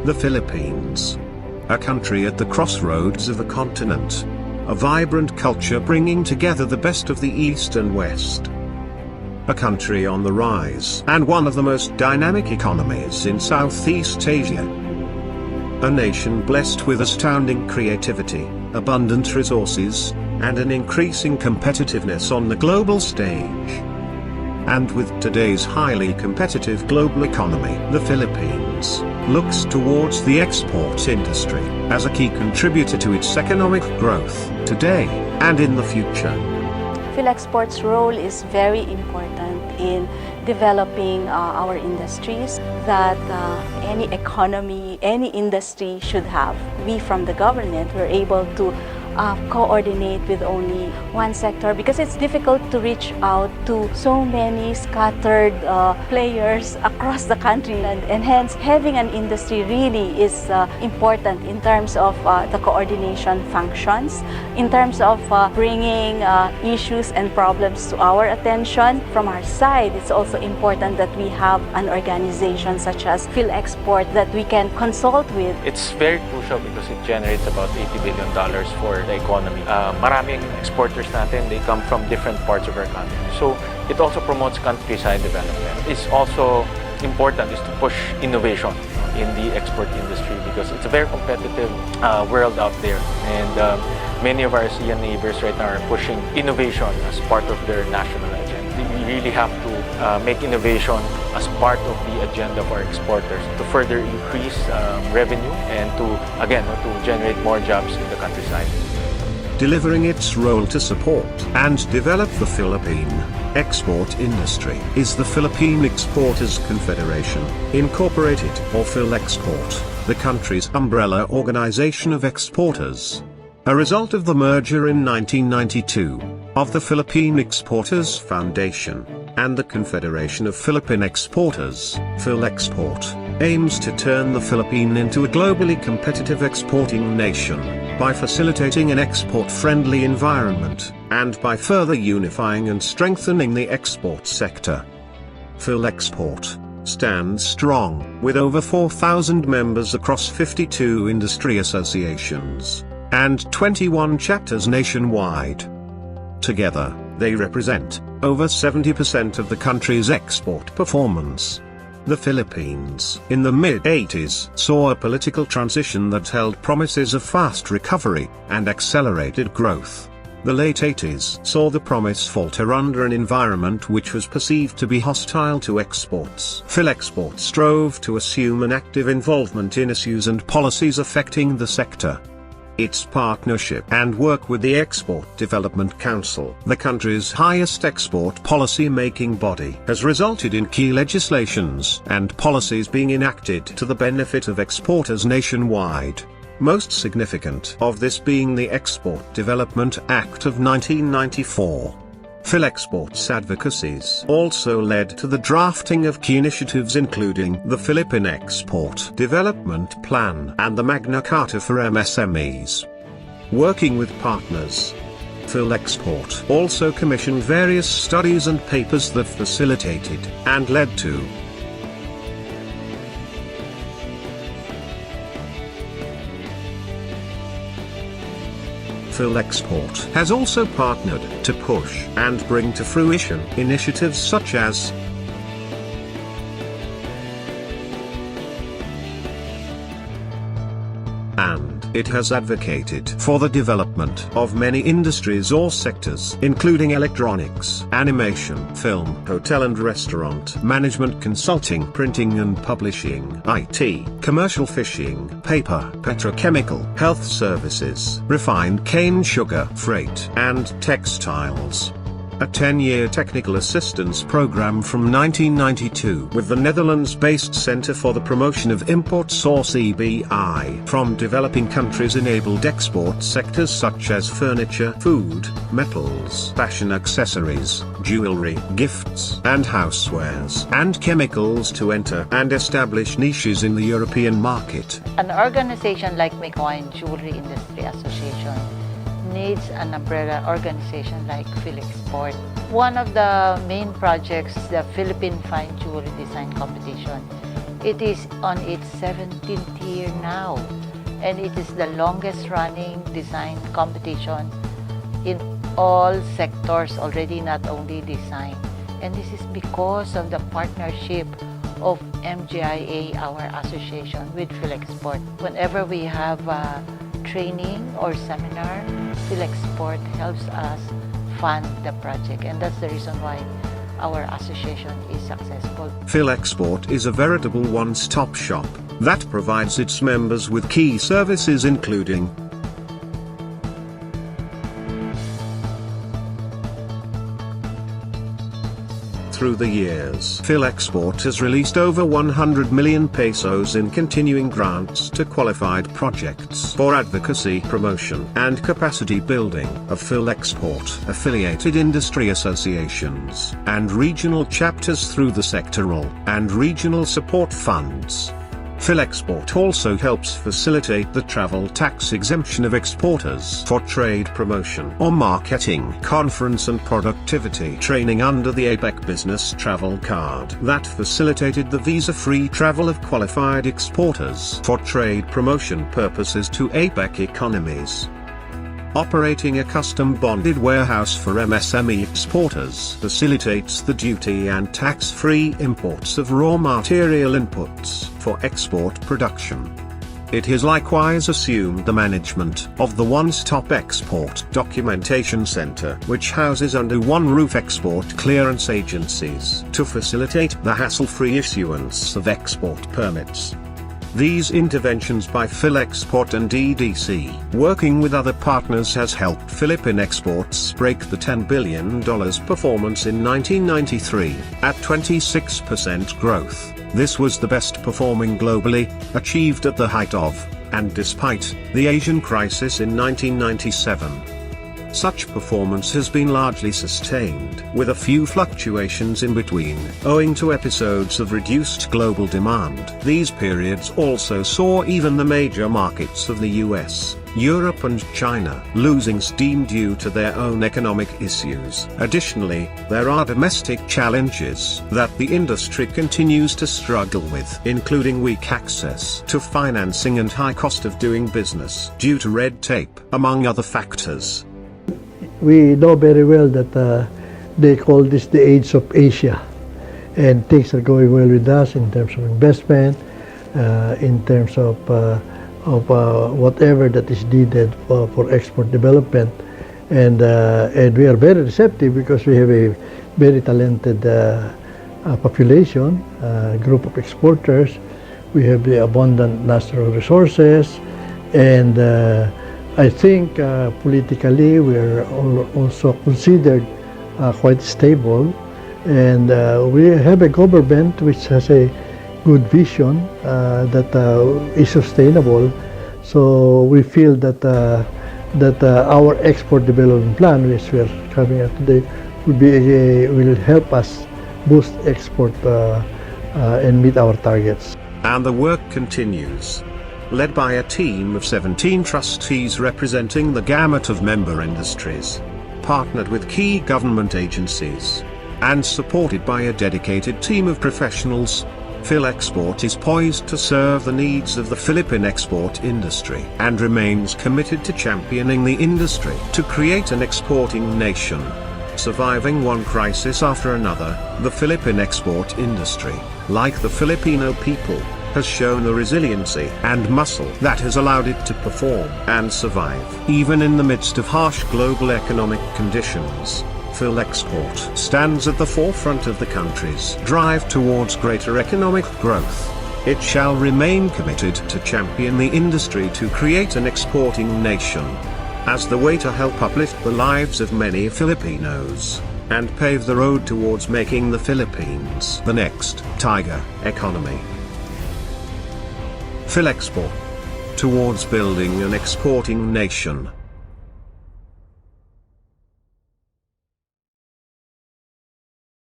The Philippines. A country at the crossroads of a continent. A vibrant culture bringing together the best of the East and West. A country on the rise and one of the most dynamic economies in Southeast Asia. A nation blessed with astounding creativity, abundant resources, and an increasing competitiveness on the global stage. And with today's highly competitive global economy, the Philippines looks towards the export industry as a key contributor to its economic growth today and in the future. PHILEXPORT's role is very important in developing our industries that any economy, any industry should have. We from the government were able to coordinate with only one sector because it's difficult to reach out to so many scattered players across the country, and hence having an industry really is important in terms of the coordination functions, in terms of bringing issues and problems to our attention. From our side, it's also important that we have an organization such as PhilExport that we can consult with. It's very crucial because it generates about $80 billion for the economy. Maraming exporters natin, they come from different parts of our country. So it also promotes countryside development. It's also important is to push innovation in the export industry because it's a very competitive world out there. And many of our ASEAN neighbors right now are pushing innovation as part of their national agenda. We really have to make innovation as part of the agenda of our exporters to further increase revenue and to generate more jobs in the countryside. Delivering its role to support and develop the Philippine export industry is the Philippine Exporters Confederation, Incorporated, or PhilExport, the country's umbrella organization of exporters. A result of the merger in 1992 of the Philippine Exporters Foundation and the Confederation of Philippine Exporters, PhilExport aims to turn the Philippines into a globally competitive exporting nation by facilitating an export-friendly environment and by further unifying and strengthening the export sector. PhilExport stands strong with over 4,000 members across 52 industry associations and 21 chapters nationwide. Together, they represent over 70% of the country's export performance. The Philippines, in the mid-80s, saw a political transition that held promises of fast recovery and accelerated growth. The late 80s saw the promise falter under an environment which was perceived to be hostile to exports. PhilExport strove to assume an active involvement in issues and policies affecting the sector. Its partnership and work with the Export Development Council, the country's highest export policy-making body, has resulted in key legislations and policies being enacted to the benefit of exporters nationwide. Most significant of this being the Export Development Act of 1994. PhilExport's advocacies also led to the drafting of key initiatives including the Philippine Export Development Plan and the Magna Carta for MSMEs. Working with partners, PhilExport also commissioned various studies and papers that facilitated and led to PhilExport has also partnered to push and bring to fruition initiatives such as it has advocated for the development of many industries or sectors including electronics, animation, film, hotel and restaurant, management consulting, printing and publishing, IT, commercial fishing, paper, petrochemical, health services, refined cane sugar, freight and textiles. A 10-year technical assistance program from 1992 with the Netherlands-based Center for the Promotion of Imports or CBI from developing countries enabled export sectors such as furniture, food, metals, fashion accessories, jewelry, gifts and housewares, and chemicals to enter and establish niches in the European market. An organization like Wine Jewelry Industry Association needs an umbrella organization like PhilExport. One of the main projects, the Philippine Fine Jewelry Design Competition, It is on its 17th year now, and it is the longest running design competition in all sectors already, not only design. And this is because of the partnership of MGIA, our association, with PHILEXPORT. Whenever we have a training or seminar, PHILEXPORT helps us fund the project, and that's the reason why our association is successful. PHILEXPORT is a veritable one-stop shop that provides its members with key services including through the years. PHILEXPORT has released over 100 million pesos in continuing grants to qualified projects for advocacy, promotion, and capacity building of PHILEXPORT affiliated industry associations and regional chapters through the sectoral and regional support funds. PHILEXPORT also helps facilitate the travel tax exemption of exporters for trade promotion or marketing, conference and productivity training under the APEC Business Travel Card that facilitated the visa-free travel of qualified exporters for trade promotion purposes to APEC economies. Operating a custom-bonded warehouse for MSME exporters facilitates the duty and tax-free imports of raw material inputs for export production. It has likewise assumed the management of the one-stop export documentation center, which houses under one roof export clearance agencies to facilitate the hassle-free issuance of export permits. These interventions by PHILEXPORT and EDC, working with other partners, has helped Philippine exports break the $10 billion performance in 1993, at 26% growth. This was the best performing globally, achieved at the height of, and despite, the Asian crisis in 1997. Such performance has been largely sustained, with a few fluctuations in between, owing to episodes of reduced global demand. These periods also saw even the major markets of the US, Europe and China losing steam due to their own economic issues. Additionally, there are domestic challenges that the industry continues to struggle with, including weak access to financing and high cost of doing business due to red tape, among other factors. We know very well that they call this the age of Asia, and things are going well with us in terms of investment, in terms of whatever that is needed for export development, and we are very receptive because we have a very talented population, group of exporters. We have the abundant natural resources, and I think politically we are also considered quite stable, and we have a government which has a good vision that is sustainable. So we feel that our export development plan, which we are coming out today, will help us boost export and meet our targets. And the work continues. Led by a team of 17 trustees representing the gamut of member industries, partnered with key government agencies, and supported by a dedicated team of professionals, PHILEXPORT is poised to serve the needs of the Philippine export industry and remains committed to championing the industry to create an exporting nation. Surviving one crisis after another, the Philippine export industry, like the Filipino people, has shown the resiliency and muscle that has allowed it to perform and survive. Even in the midst of harsh global economic conditions, PHILEXPORT stands at the forefront of the country's drive towards greater economic growth. It shall remain committed to champion the industry to create an exporting nation, as the way to help uplift the lives of many Filipinos, and pave the road towards making the Philippines the next tiger economy. PHILEXPORT, towards building an exporting nation.